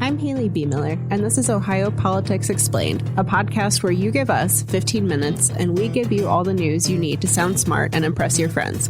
I'm Haley B. Miller, and this is Ohio Politics Explained, a podcast where you give us 15 minutes and we give you all the news you need to sound smart and impress your friends.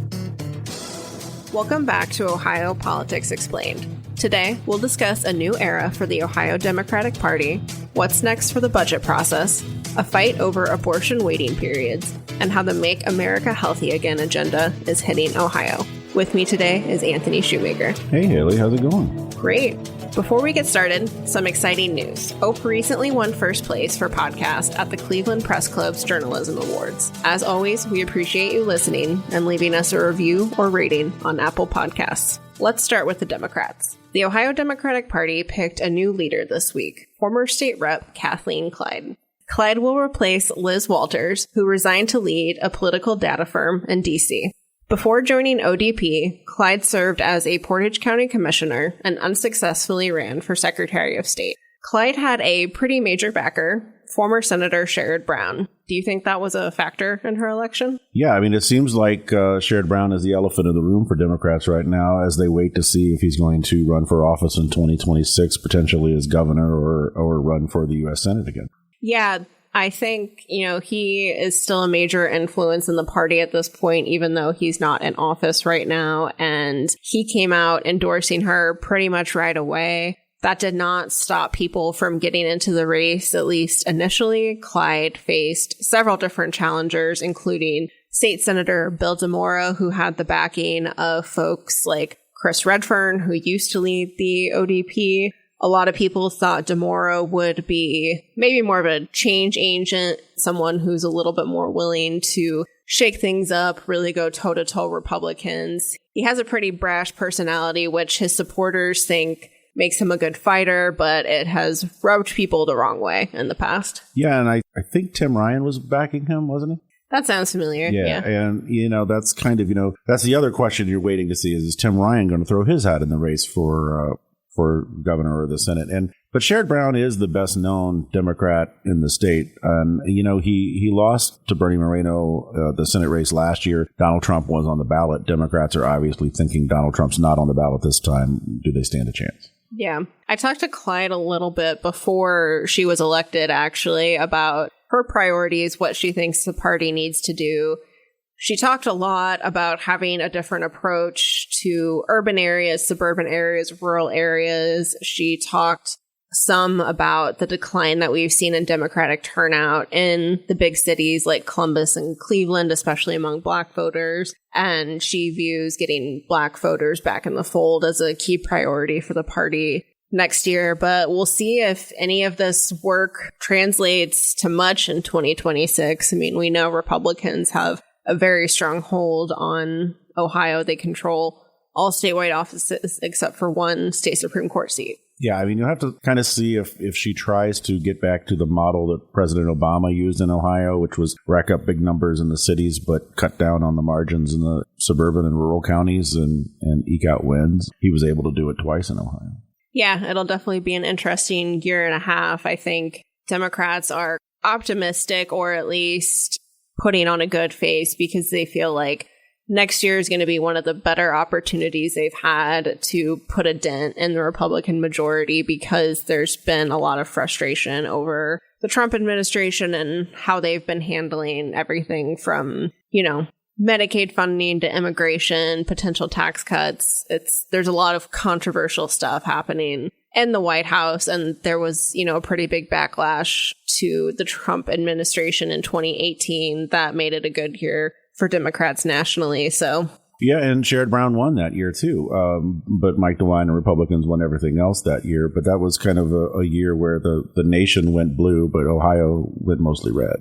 Welcome back to Ohio Politics Explained. Today, we'll discuss a new era for the Ohio Democratic Party, what's next for the budget process, a fight over abortion waiting periods, and how the Make America Healthy Again agenda is hitting Ohio. With me today is Anthony Shoemaker. Hey, Haley. How's it going? Great. Before we get started, some exciting news. Ope recently won first place for podcast at the Cleveland Press Club's Journalism Awards. As always, we appreciate you listening and leaving us a review or rating on Apple Podcasts. Let's start with the Democrats. The Ohio Democratic Party picked a new leader this week, former state rep Kathleen Clyde. Clyde will replace Liz Walters, who resigned to lead a political data firm in D.C. Before joining ODP, Clyde served as a Portage County commissioner and unsuccessfully ran for Secretary of State. Clyde had a pretty major backer, former Senator Sherrod Brown. Do you think that was a factor in her election? Yeah, I mean, it seems like Sherrod Brown is the elephant in the room for Democrats right now as they wait to see if he's going to run for office in 2026, potentially as governor or run for the U.S. Senate again. Yeah, I think, he is still a major influence in the party at this point, even though he's not in office right now. And he came out endorsing her pretty much right away. That did not stop people from getting into the race, at least initially. Clyde faced several different challengers, including State Senator Bill DeMora, who had the backing of folks like Chris Redfern, who used to lead the ODP. A lot of people thought DeMora would be maybe more of a change agent, someone who's a little bit more willing to shake things up, really go toe-to-toe Republicans. He has a pretty brash personality, which his supporters think makes him a good fighter, but it has rubbed people the wrong way in the past. Yeah, and I think Tim Ryan was backing him, wasn't he? That sounds familiar. Yeah. And, that's kind of, that's the other question you're waiting to see is Tim Ryan going to throw his hat in the race for governor or the Senate? But Sherrod Brown is the best known Democrat in the state. He lost to Bernie Moreno the Senate race last year. Donald Trump was on the ballot. Democrats are obviously thinking Donald Trump's not on the ballot this time. Do they stand a chance? Yeah. I talked to Clyde a little bit before she was elected, actually, about her priorities, what she thinks the party needs to do. She talked a lot about having a different approach to urban areas, suburban areas, rural areas. She talked some about the decline that we've seen in Democratic turnout in the big cities like Columbus and Cleveland, especially among Black voters. And she views getting Black voters back in the fold as a key priority for the party next year. But we'll see if any of this work translates to much in 2026. I mean, we know Republicans have a very strong hold on Ohio. They control all statewide offices except for one state Supreme Court seat. Yeah, I mean, you'll have to kind of see if she tries to get back to the model that President Obama used in Ohio, which was rack up big numbers in the cities, but cut down on the margins in the suburban and rural counties and eke out wins. He was able to do it twice in Ohio. Yeah, it'll definitely be an interesting year and a half. I think Democrats are optimistic, or at least putting on a good face, because they feel like next year is going to be one of the better opportunities they've had to put a dent in the Republican majority, because there's been a lot of frustration over the Trump administration and how they've been handling everything from, Medicaid funding to immigration, potential tax cuts. There's a lot of controversial stuff happening in the White House, and there was, a pretty big backlash to the Trump administration in 2018 that made it a good year for Democrats nationally. So yeah, and Sherrod Brown won that year too, but Mike DeWine and Republicans won everything else that year. But that was kind of a year where the nation went blue, but Ohio went mostly red.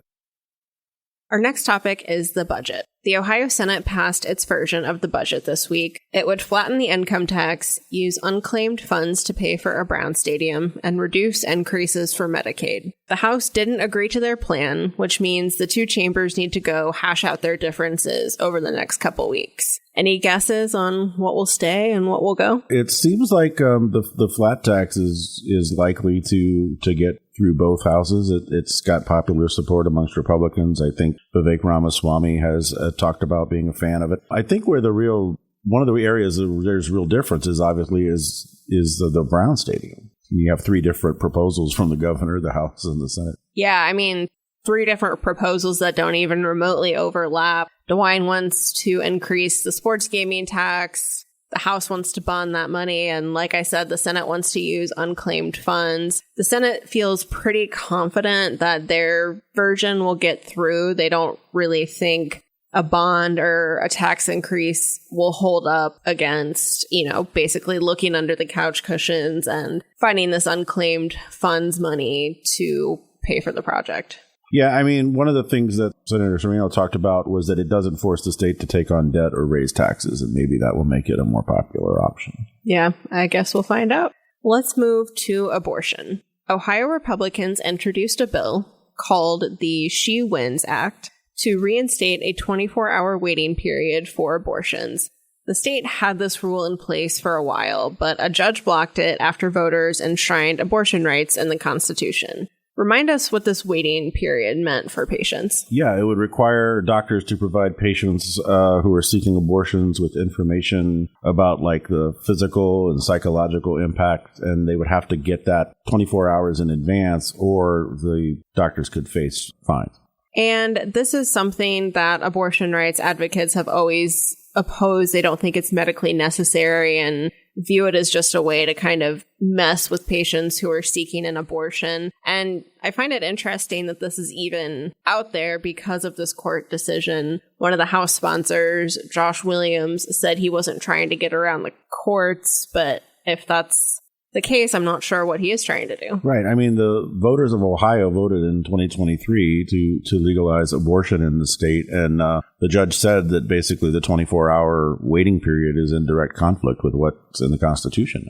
Our next topic is the budget. The Ohio Senate passed its version of the budget this week. It would flatten the income tax, use unclaimed funds to pay for a Brown Stadium, and reduce increases for Medicaid. The House didn't agree to their plan, which means the two chambers need to go hash out their differences over the next couple weeks. Any guesses on what will stay and what will go? It seems like the flat tax is likely to get through both houses. It's got popular support amongst Republicans. I think Vivek Ramaswamy has talked about being a fan of it. I think where one of the areas there's real difference is obviously is the Brown Stadium. You have 3 different proposals from the governor, the House, and the Senate. Yeah, I mean, 3 different proposals that don't even remotely overlap. DeWine wants to increase the sports gaming tax. The House wants to bond that money. And like I said, the Senate wants to use unclaimed funds. The Senate feels pretty confident that their version will get through. They don't really think a bond or a tax increase will hold up against, basically looking under the couch cushions and finding this unclaimed funds money to pay for the project. Yeah, I mean, one of the things that Senator Serino talked about was that it doesn't force the state to take on debt or raise taxes, and maybe that will make it a more popular option. Yeah, I guess we'll find out. Let's move to abortion. Ohio Republicans introduced a bill called the She Wins Act to reinstate a 24-hour waiting period for abortions. The state had this rule in place for a while, but a judge blocked it after voters enshrined abortion rights in the Constitution. Remind us what this waiting period meant for patients. Yeah, it would require doctors to provide patients who are seeking abortions with information about like the physical and psychological impact, and they would have to get that 24 hours in advance or the doctors could face fines. And this is something that abortion rights advocates have always opposed. They don't think it's medically necessary and view it as just a way to kind of mess with patients who are seeking an abortion. And I find it interesting that this is even out there because of this court decision. One of the House sponsors, Josh Williams, said he wasn't trying to get around the courts, but if that's the case, I'm not sure what he is trying to do. Right. I mean, the voters of Ohio voted in 2023 to legalize abortion in the state. And the judge said that basically the 24-hour waiting period is in direct conflict with what's in the Constitution.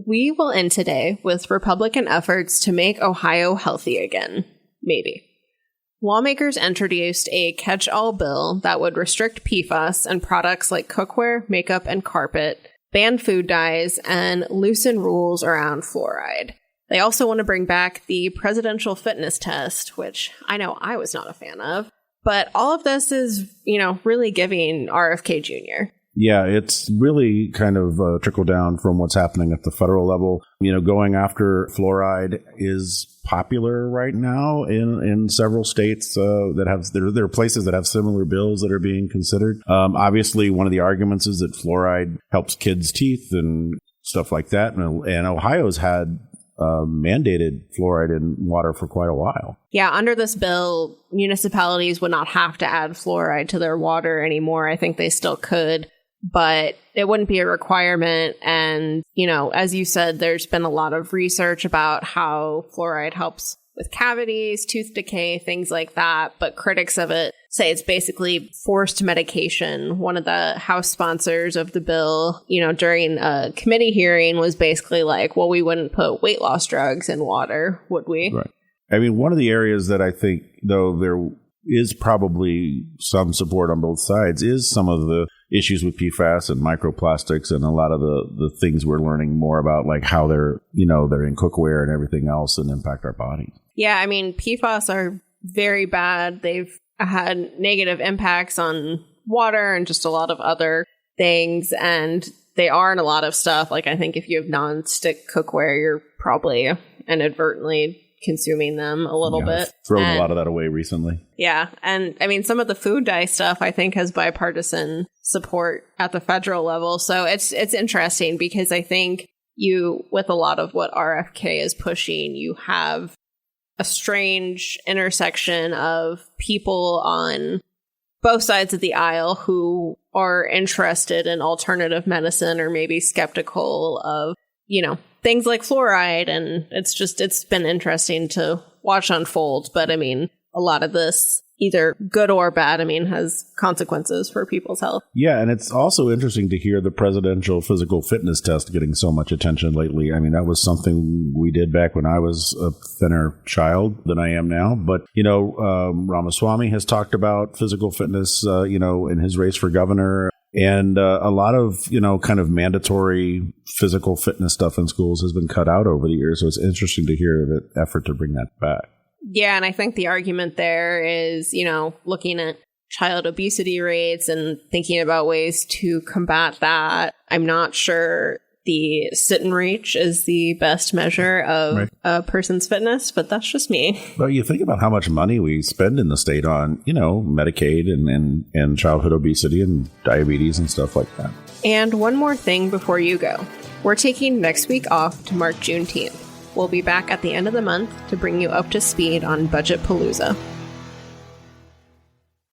We will end today with Republican efforts to make Ohio healthy again. Maybe. Lawmakers introduced a catch-all bill that would restrict PFAS in products like cookware, makeup, and carpet, ban food dyes, and loosen rules around fluoride. They also want to bring back the presidential fitness test, which I know I was not a fan of. But all of this is, really giving RFK Jr. Yeah, it's really kind of trickled down from what's happening at the federal level. Going after fluoride is popular right now in several states that have, there are places that have similar bills that are being considered. Obviously, one of the arguments is that fluoride helps kids' teeth and stuff like that. And Ohio's had mandated fluoride in water for quite a while. Yeah, under this bill, municipalities would not have to add fluoride to their water anymore. I think they still could, but it wouldn't be a requirement. And, as you said, there's been a lot of research about how fluoride helps with cavities, tooth decay, things like that. But critics of it say it's basically forced medication. One of the House sponsors of the bill, during a committee hearing was basically like, well, we wouldn't put weight loss drugs in water, would we? Right. I mean, one of the areas that I think, though, there is probably some support on both sides is some of the issues with PFAS and microplastics and a lot of the things we're learning more about, like how they're in cookware and everything else and impact our bodies. Yeah, I mean, PFAS are very bad. They've had negative impacts on water and just a lot of other things. And they are in a lot of stuff. Like, I think if you have non-stick cookware, you're probably inadvertently consuming them a little bit. Thrown a lot of that away recently. Yeah. And I mean, some of the food dye stuff, I think, has bipartisan support at the federal level. So it's interesting because I think with a lot of what RFK is pushing, you have a strange intersection of people on both sides of the aisle who are interested in alternative medicine or maybe skeptical of, things like fluoride. And it's been interesting to watch unfold. But I mean, a lot of this, either good or bad, has consequences for people's health. Yeah, and it's also interesting to hear the presidential physical fitness test getting so much attention lately. I mean, that was something we did back when I was a thinner child than I am now. But, Ramaswamy has talked about physical fitness, in his race for governor. And a lot of, kind of mandatory physical fitness stuff in schools has been cut out over the years. So it's interesting to hear the effort to bring that back. Yeah, and I think the argument there is, looking at child obesity rates and thinking about ways to combat that. I'm not sure the sit and reach is the best measure of a person's fitness, but that's just me. Well, you think about how much money we spend in the state on, Medicaid and childhood obesity and diabetes and stuff like that. And one more thing before you go. We're taking next week off to mark Juneteenth. We'll be back at the end of the month to bring you up to speed on Budget Palooza.